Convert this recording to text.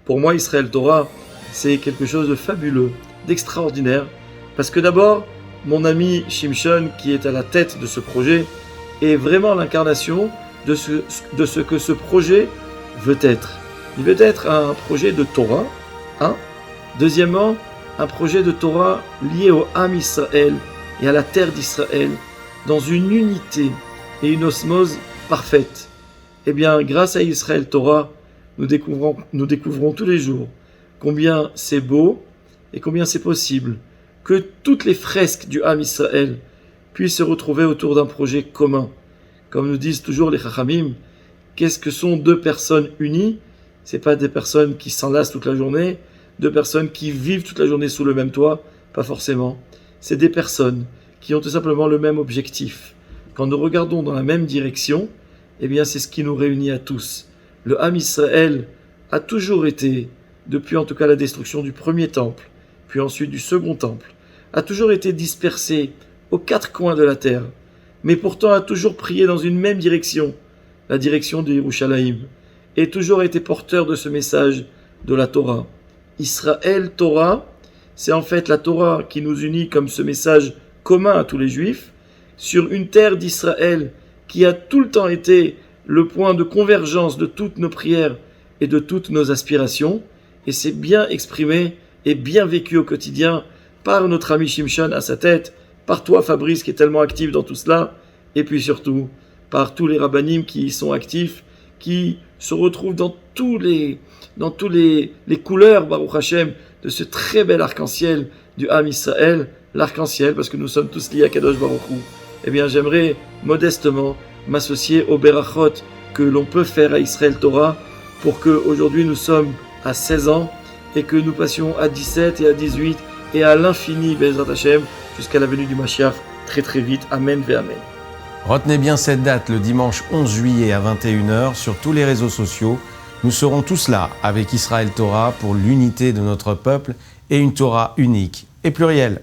Pour moi, Israël Torah, c'est quelque chose de fabuleux, d'extraordinaire, parce que d'abord, mon ami Shimshon, qui est à la tête de ce projet, est vraiment l'incarnation de ce que ce projet veut être. Il veut être un projet de Torah, hein. Deuxièmement, un projet de Torah lié au Ham Israël et à la terre d'Israël, dans une unité et une osmose parfaite. Eh bien, grâce à Israël Torah, nous découvrons tous les jours combien c'est beau et combien c'est possible que toutes les fresques du Ham Israël puissent se retrouver autour d'un projet commun. Comme nous disent toujours les Chachamim, qu'est-ce que sont deux personnes unies? C'est pas des personnes qui s'enlacent toute la journée, deux personnes qui vivent toute la journée sous le même toit, pas forcément. C'est des personnes qui ont tout simplement le même objectif. Quand nous regardons dans la même direction, eh bien c'est ce qui nous réunit à tous. Le Ham Israël a toujours été, depuis en tout cas la destruction du premier temple, puis ensuite du second temple, a toujours été dispersé aux quatre coins de la terre, mais pourtant a toujours prié dans une même direction, la direction de Yerushalayim, et toujours été porteur de ce message de la Torah. Israël Torah, c'est en fait la Torah qui nous unit comme ce message commun à tous les Juifs, sur une terre d'Israël qui a tout le temps été le point de convergence de toutes nos prières et de toutes nos aspirations, et c'est bien exprimé et bien vécu au quotidien par notre ami Shimshon à sa tête, par toi Fabrice qui est tellement actif dans tout cela, et puis surtout par tous les rabbanim qui y sont actifs, qui se retrouvent dans tous les couleurs, Baruch Hashem, de ce très bel arc-en-ciel du Ham Israël, l'arc-en-ciel, parce que nous sommes tous liés à Kadosh Baruch Hu. Eh bien, j'aimerais modestement m'associer aux berachot que l'on peut faire à Israël Torah pour qu'aujourd'hui nous sommes à 16 ans et que nous passions à 17 et à 18 et à l'infini, Bezrat Hashem, jusqu'à la venue du Mashiach très très vite. Amen ve Amen. Retenez bien cette date, le dimanche 11 juillet à 21h sur tous les réseaux sociaux. Nous serons tous là avec Israël Torah pour l'unité de notre peuple et une Torah unique et plurielle.